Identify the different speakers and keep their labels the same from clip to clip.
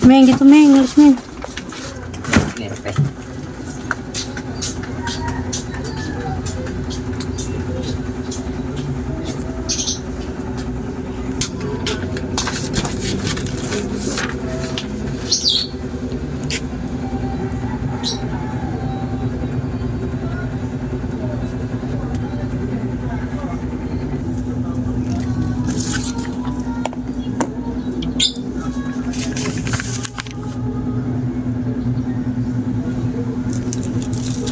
Speaker 1: Meng, gitu Meng, nulis Meng.
Speaker 2: Meron pa.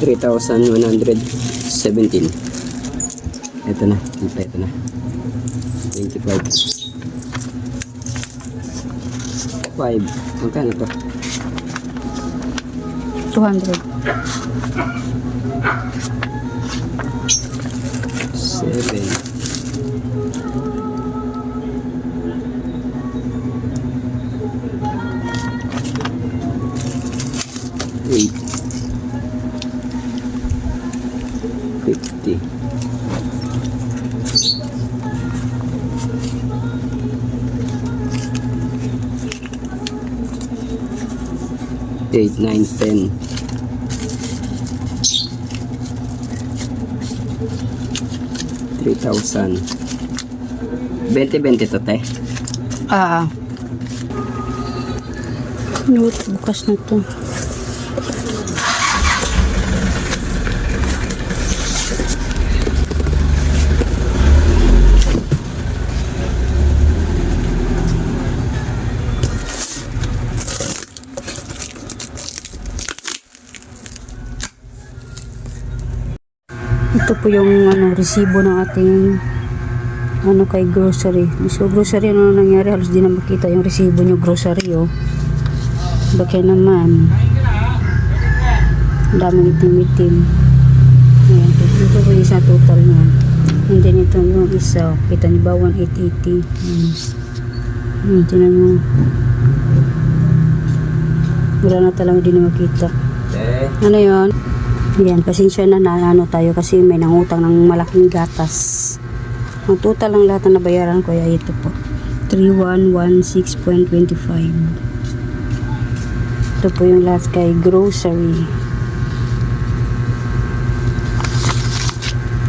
Speaker 2: 3,117. Ito na, ito na. 25. 5. Magkano to?
Speaker 1: 200.
Speaker 2: 7. 8. 50. 8, 9, 10. 3,000. 20 to, te.
Speaker 1: Bukas na to. Ito po yung resibo ng ating kay grocery. So grocery, ano nangyari? Halos di na makita yung resibo nyo grocery, oh. Bakit naman? Daming itim-itim. Ayan, ito po yung isa total niya. And then ito yung isa. Kita niyo ba? 1,880. Tinan mo. Wala na talaga di na makita. Ano yun? Yan, pasensya na tayo kasi may nangutang ng malaking gatas. Ang total ng lahat na nabayaran ko ay ito po. 3,116.25. Ito po yung lahat kay grocery.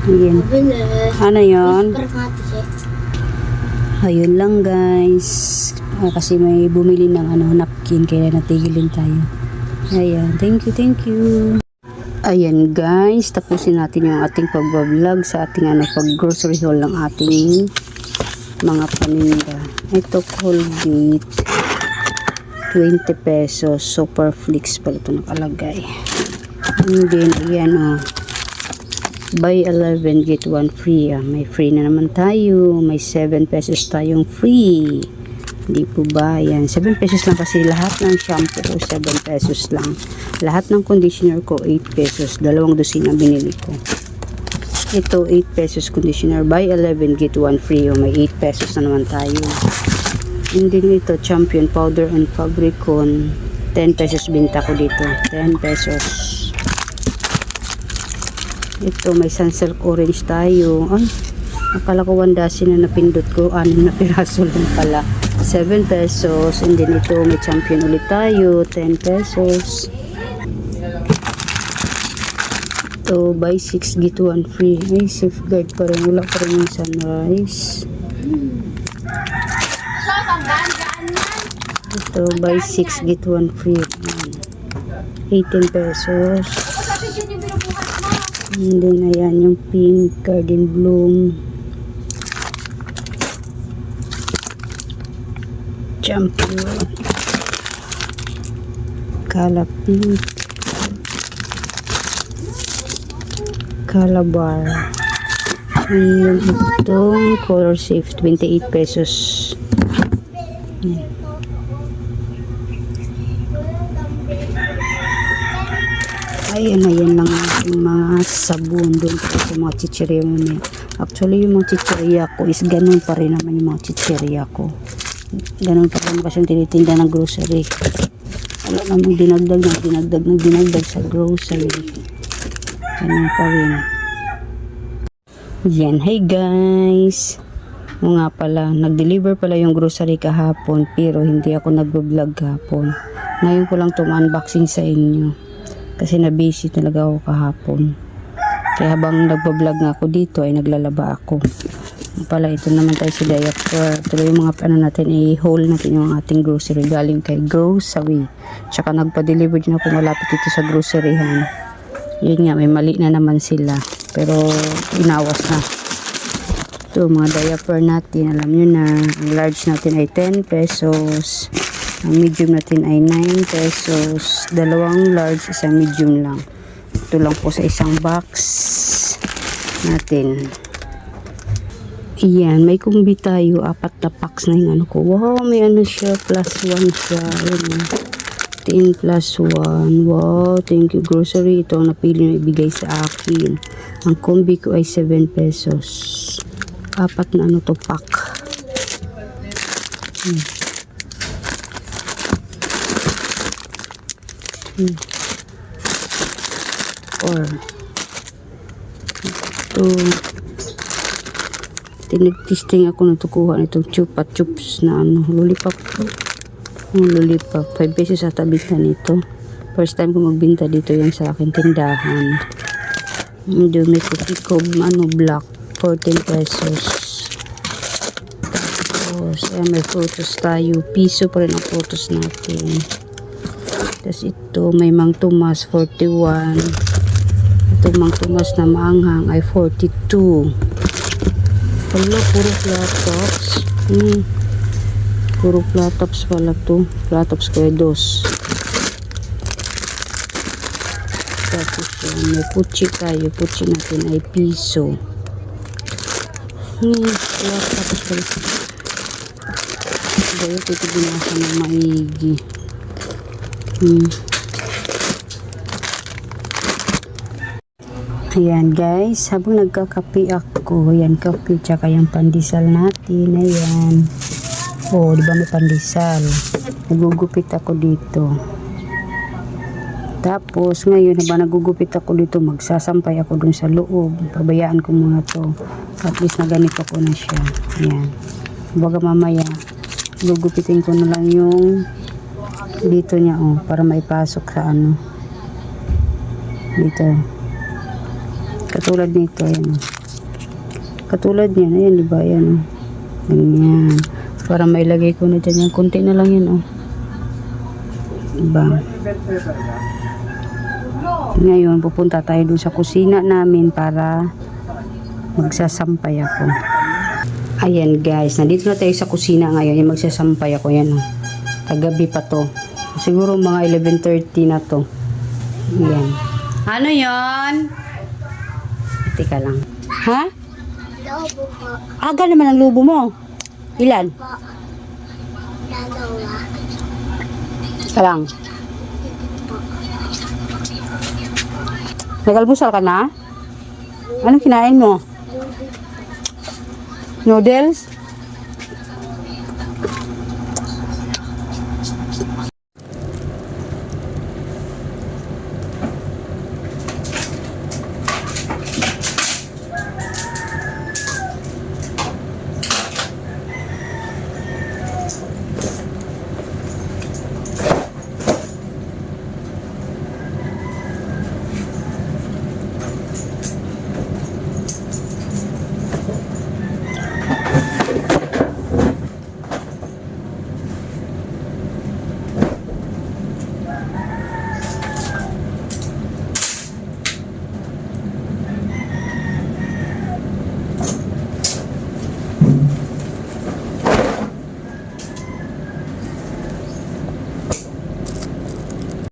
Speaker 1: Ayan. Ano yun? Ayun lang guys. Kasi may bumili ng napkin kaya natigilin tayo. Ayan. Thank you. Ayan guys, tapusin natin yung ating pag-vlog sa ating pag-grocery haul ng ating mga paninda. Ito Colgate, 20 pesos. Super Flix pala ito nakalagay. And then, ayan buy 11 get 1 free. May free na naman tayo. May 7 pesos tayong free. Hindi po ba? Yan. 7 pesos lang kasi lahat ng shampoo ko 7 pesos lang. Lahat ng conditioner ko 8 pesos. 2 dosin ang binili ko. Ito 8 pesos conditioner. Buy 11 get 1 free. May 8 pesos na naman tayo. And then ito Champion powder and Fabricon. 10 pesos binta ko dito. 10 pesos. Ito may Sunsilk orange tayo. Ay, akala ko 1 dozen na napindot ko. 6 na piraso lang pala. 7 pesos. And then ito may Champion ulit tayo. 10 pesos. Ito buy 6 get 1 free. Ay, Safeguard pa rin. Wala pa rin yung Sunrise. Ito buy 6 get 1 free. 18 pesos. And then ayan yung pink garden bloom. Champion. Color pink. Calabar. And itong color safe 28 pesos. Ayan lang yung mga sabon doon sa mga chichirya mo niya. Actually yung mga chichirya ko is ganun pa rin naman yung mga chichirya ko. Ganun pa rin kasi yung tinitinda ng grocery. Wala namang dinagdag sa grocery. Ganun pa rin. Yan, hey guys. O nga pala, nag-deliver pala yung grocery kahapon pero hindi ako nag-vlog kahapon. Ngayon ko lang unboxing sa inyo kasi na-busy talaga ako kahapon. Kaya habang nag-vlog nga ako dito ay naglalaba ako. Pala ito naman tayo sa diaper. Ito yung mga ano natin, i-haul natin yung ating grocery galing kay Grocery. Tsaka nagpa-deliver din ako malapit dito sa groceryhan. Yun nga, may mali na naman sila. Pero inawas na. Ito mga diaper natin, alam nyo na. Ang large natin ay 10 pesos. Ang medium natin ay 9 pesos. Dalawang large, isang medium lang. Ito lang po sa isang box natin. Iyan, may kumbi tayo. 4 na packs na yung ano ko. Wow, may ano siya. +1 siya. Ayan, 10 + 1. Wow, thank you grocery. Ito ang napili na ibigay sa akin. Ang kumbi ko ay 7 pesos. 4 na ano to pack. Or ito tinigtisting ako na tukuha nitong chupa chups na ano lollipop lollipop 5 pesos sa tabita nito. First time ko magbenta dito yan sa akin tindahan. Dumi ko ano black 14 pesos. Tapos may photos tayo, piso pa rin ang photos natin. Tapos ito may Mang Tomas 41. Ito Mang Tomas na maanghang ay 42. Wala, puro flatops. Puro flatops pala to. Flatops ko ay 2. Tapos may puchi tayo. Puchi natin ay piso. Flatops pala. Dahil ito binasa ng maigi. Ayan guys, habang nagkakape ako, ayan kape tsaka yung pandesal natin, ayan. Oh, di ba may pandesal? Nagugupit ako dito. Tapos ngayon habang nagugupit ako dito, magsasampay ako dun sa loob. Pabayaan ko muna to. At least na ganito ko na siya. Ayan. Baga mamaya, gugupitin ko na lang yung dito niya para maipasok sa ano. Dito. Katulad nito, ayan. Katulad niyan, ayan, diba, ayan, ganyan. Para mailagay ko na dyan, yan, kunti na lang yan, diba. Ngayon, pupunta tayo dun sa kusina namin para magsasampay ako. Ayan, guys, nandito na tayo sa kusina ngayon, yung magsasampay ako, yan, kagabi pa to. Siguro mga 11:30 na to. Ayan. Ano yon? Teka lang. Ha?
Speaker 3: Lobo po.
Speaker 1: Aga naman ang lubo mo. Ilan?
Speaker 3: Po. Dalawa.
Speaker 1: Teka lang.
Speaker 3: Po.
Speaker 1: Nag-almusal ka na? Anong kinain mo? Noodles?